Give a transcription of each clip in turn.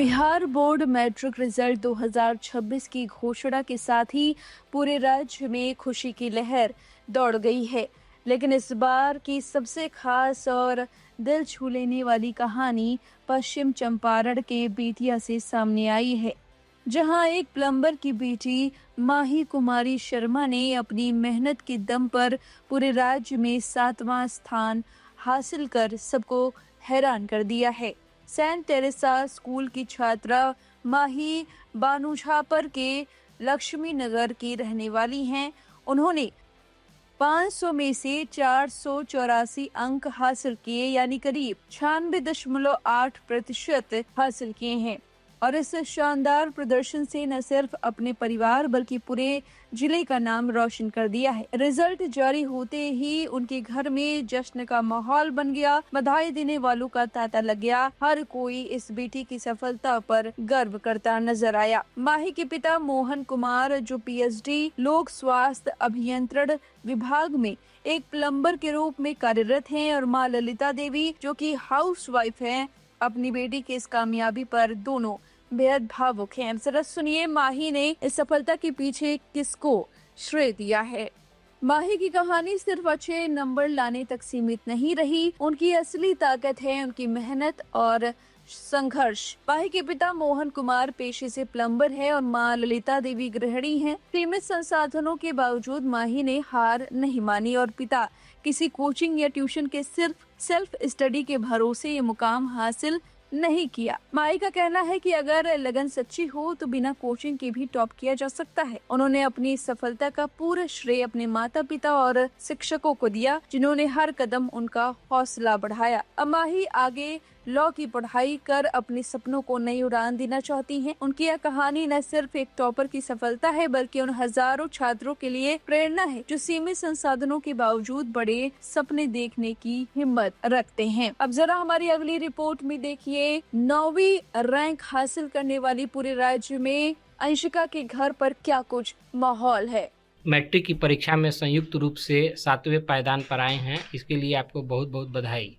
Bihar board matric result 2026 की घोषणा के साथ ही पूरे राज्य में खुशी की लहर दौड़ गई है। लेकिन इस बार की सबसे खास और दिल छू लेने वाली कहानी पश्चिम चंपारण के बेतिया से सामने आई है, जहां एक प्लम्बर की बेटी माही कुमारी शर्मा ने अपनी मेहनत के दम पर पूरे राज्य में 7वां स्थान हासिल कर सबको हैरान कर दिया है। सेंट टेरेसा स्कूल की छात्रा माही बानूझापर के लक्ष्मी नगर की रहने वाली हैं। उन्होंने 500 में से 484 अंक हासिल किए, यानी करीब 96.8% हासिल किए हैं। और इस शानदार प्रदर्शन से न सिर्फ अपने परिवार बल्कि पूरे जिले का नाम रोशन कर दिया है। रिजल्ट जारी होते ही उनके घर में जश्न का माहौल बन गया, बधाई देने वालों का तांता लग गया। हर कोई इस बेटी की सफलता पर गर्व करता नजर आया। माही के पिता मोहन कुमार, जो पीएचडी लोक स्वास्थ्य अभियंत्रण विभाग में एक प्लम्बर के रूप में कार्यरत हैं, और माँ ललिता देवी, जो कि हाउसवाइफ हैं, अपनी बेटी की इस कामयाबी पर दोनों बेहद भावुक हैं। जरा सुनिए माही ने इस सफलता के पीछे किसको श्रेय दिया है। माही की कहानी सिर्फ अच्छे नंबर लाने तक सीमित नहीं रही, उनकी असली ताकत है उनकी मेहनत और संघर्ष। माही के पिता मोहन कुमार पेशे से प्लम्बर है और माँ ललिता देवी गृहिणी हैं। सीमित संसाधनों के बावजूद माही ने हार नहीं मानी और पिता किसी कोचिंग या ट्यूशन के सिर्फ सेल्फ स्टडी के भरोसे ये मुकाम हासिल नहीं किया। माही का कहना है कि अगर लगन सच्ची हो तो बिना कोचिंग के भी टॉप किया जा सकता है। उन्होंने अपनी सफलता का पूरा श्रेय अपने माता पिता और शिक्षकों को दिया, जिन्होंने हर कदम उनका हौसला बढ़ाया। अब माही आगे लॉ की पढ़ाई कर अपने सपनों को नई उड़ान देना चाहती हैं। उनकी यह कहानी न सिर्फ एक टॉपर की सफलता है बल्कि उन हजारों छात्रों के लिए प्रेरणा है जो सीमित संसाधनों के बावजूद बड़े सपने देखने की हिम्मत रखते हैं। अब जरा हमारी अगली रिपोर्ट में देखिए, 9वीं रैंक हासिल करने वाली पूरे राज्य में अंशिका के घर पर क्या कुछ माहौल है। मैट्रिक की परीक्षा में संयुक्त रूप से 7वें पायदान पर आए हैं, इसके लिए आपको बहुत बहुत बधाई।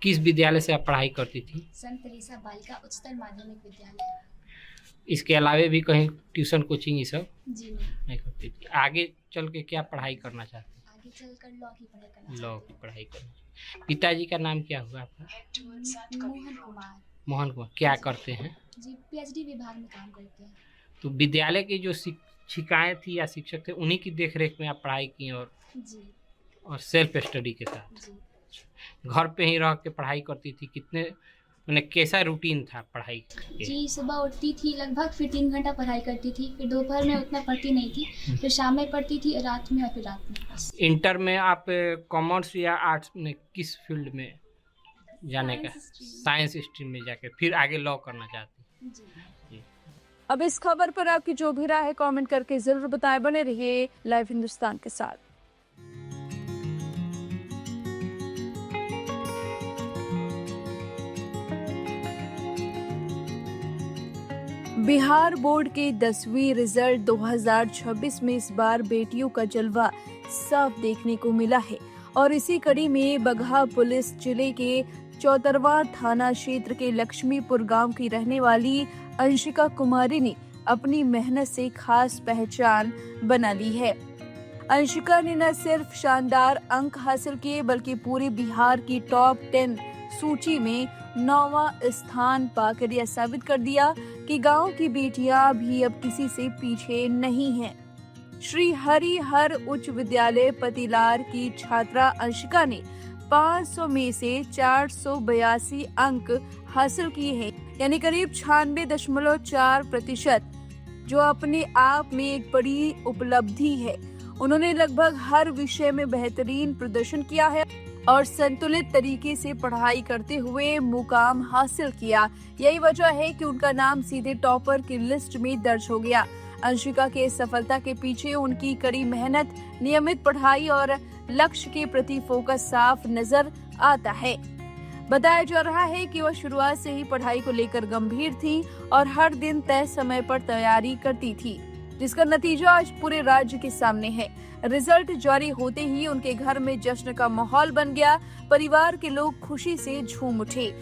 किस विद्यालय से आप पढ़ाई करती थी? सेंट टेरेसा बालिका उच्चतर माध्यमिक विद्यालय। इसके अलावे भी कहीं ट्यूशन कोचिंग ये सब जी नहीं करती थी? आगे चल के क्या पढ़ाई करना चाहती? आगे चलकर लॉ की पढ़ाई करना। लॉ की पढ़ाई करना। पिताजी का नाम क्या हुआ आपका? मोहन कुमार। मोहन कुमार क्या करते हैं? जी पीएचडी विभाग में काम करते हैं। तो विद्यालय की जो शिक्षिकाएँ थी या शिक्षक थे, उन्हीं की देखरेख में आप पढ़ाई की और सेल्फ स्टडी के साथ जी घर पे ही रह के पढ़ाई करती थी? कितने मैंने कैसा रूटीन था पढ़ाई का? जी सुबह उठती थी, लगभग फिर 3 घंटा पढ़ाई करती थी, फिर दोपहर में उतना पढ़ती नहीं थी, फिर शाम में पढ़ती थी, रात में और फिर रात में बस। इंटर में आप कॉमर्स या आर्ट्स में किस फील्ड में जाने का? साइंस स्ट्रीम में जाके फिर आगे लॉ करना चाहती? जी। अब इस खबर पर आपकी जो भी राय है कमेंट करके जरूर बताएं। बने रहिए लाइव हिंदुस्तान के साथ। बिहार बोर्ड के 10वीं रिजल्ट 2026 में इस बार बेटियों का जलवा साफ देखने को मिला है, और इसी कड़ी में बगहा पुलिस जिले के चौतरवा थाना क्षेत्र के लक्ष्मीपुर गांव की रहने वाली अंशिका कुमारी ने अपनी मेहनत से खास पहचान बना ली है। अंशिका ने न सिर्फ शानदार अंक हासिल किए बल्कि पूरे बिहार की टॉप 10 सूची में 9वां स्थान पाकर यह साबित कर दिया कि गांव की बेटियां भी अब किसी से पीछे नहीं हैं। श्री हरिहर उच्च विद्यालय पतिलार की छात्रा अंशिका ने 500 में से 482 अंक हासिल किए हैं, यानी करीब 96.4%, जो अपने आप में एक बड़ी उपलब्धि है। उन्होंने लगभग हर विषय में बेहतरीन प्रदर्शन किया है और संतुलित तरीके से पढ़ाई करते हुए मुकाम हासिल किया। यही वजह है कि उनका नाम सीधे टॉपर की लिस्ट में दर्ज हो गया। अंशिका के सफलता के पीछे उनकी कड़ी मेहनत, नियमित पढ़ाई और लक्ष्य के प्रति फोकस साफ नजर आता है। बताया जा रहा है कि वह शुरुआत से ही पढ़ाई को लेकर गंभीर थी और हर दिन तय समय पर तैयारी करती थी, जिसका नतीजा आज पूरे राज्य के सामने है। रिजल्ट जारी होते ही उनके घर में जश्न का माहौल बन गया। परिवार के लोग खुशी से झूम उठे।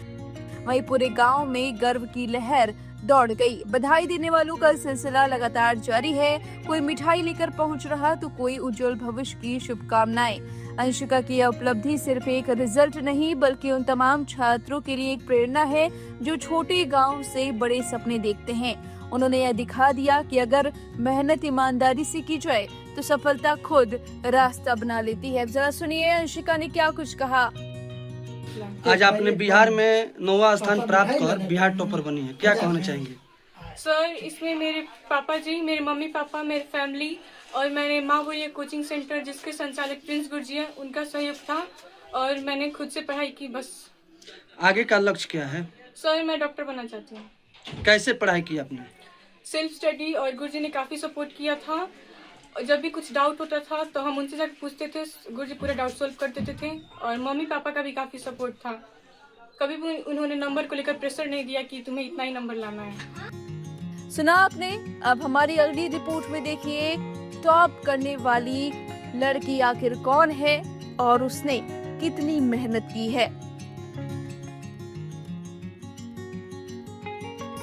वहीं पूरे गांव में गर्व की लहर दौड़ गई। बधाई देने वालों का सिलसिला लगातार जारी है। कोई मिठाई लेकर पहुंच रहा तो कोई उज्जवल भविष्य की शुभकामनाएं। अंशिका की यह उपलब्धि सिर्फ एक रिजल्ट नहीं बल्कि उन तमाम छात्रों के लिए एक प्रेरणा है जो छोटे गांव से बड़े सपने देखते हैं। उन्होंने यह दिखा दिया कि अगर मेहनत ईमानदारी से की जाए तो सफलता खुद रास्ता बना लेती है। जरा सुनिए अंशिका ने क्या कुछ कहा। आज आपने बिहार में 9वां स्थान प्राप्त कर बिहार टॉपर बनी है, क्या कहना चाहेंगे? सर, इसमें मेरे पापा जी, मेरे मम्मी पापा, मेरी फैमिली और मैंने माँ बोलिए कोचिंग सेंटर जिसके संचालक प्रिंस गुरुजी हैं उनका सहयोग था और मैंने खुद से पढ़ाई की। बस आगे का लक्ष्य क्या है? सर, मैं डॉक्टर बनना चाहती हूँ। कैसे पढ़ाई की आपने? सेल्फ स्टडी और गुरुजी ने काफ़ी सपोर्ट किया था। और जब भी कुछ डाउट होता था तो हम उनसे जाकर पूछते थे, गुरुजी पूरा डाउट सॉल्व कर देते थे। और मम्मी पापा का भी काफ़ी सपोर्ट था। कभी भी उन्होंने नंबर को लेकर प्रेशर नहीं दिया कि तुम्हें इतना ही नंबर लाना है। सुना आपने। अब हमारी अगली रिपोर्ट में देखिए टॉप करने वाली लड़की आखिर कौन है और उसने कितनी मेहनत की है।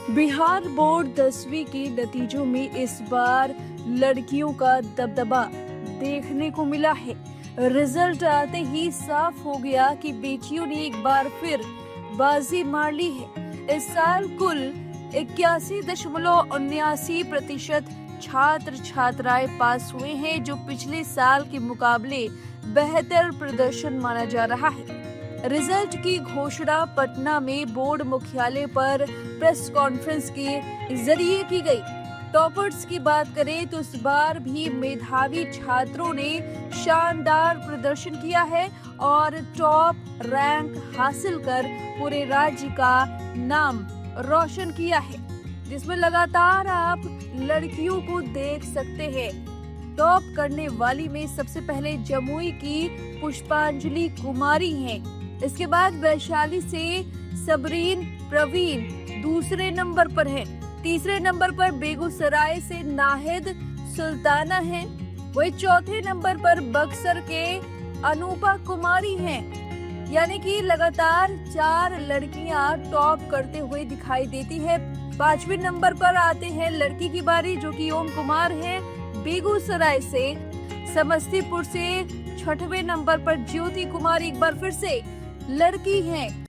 बिहार बोर्ड 10वीं के नतीजों में इस बार लड़कियों का दबदबा देखने को मिला है। रिजल्ट आते ही साफ हो गया कि बेटियों ने एक बार फिर बाजी मार ली है। इस साल कुल 81.79% छात्र छात्राएं पास हुए हैं, जो पिछले साल के मुकाबले बेहतर प्रदर्शन माना जा रहा है। रिजल्ट की घोषणा पटना में बोर्ड मुख्यालय पर प्रेस कॉन्फ्रेंस के जरिए की गई। टॉपर्स की बात करें तो इस बार भी मेधावी छात्रों ने शानदार प्रदर्शन किया है और टॉप रैंक हासिल कर पूरे राज्य का नाम रोशन किया है, जिसमें लगातार आप लड़कियों को देख सकते हैं। टॉप करने वाली में सबसे पहले जमुई की पुष्पांजलि कुमारी हैं। इसके बाद वैशाली से सबरीन प्रवीण दूसरे नंबर पर है। तीसरे नंबर पर बेगूसराय से नाहिद सुल्ताना है। वही चौथे नंबर पर बक्सर के अनूपा कुमारी हैं। यानी कि लगातार 4 लड़कियां टॉप करते हुए दिखाई देती है। 5वें नंबर पर आते हैं लड़की की बारी, जो कि ओम कुमार है बेगूसराय से। समस्तीपुर से 6वें नंबर पर ज्योति कुमार एक बार फिर से लड़की हैं।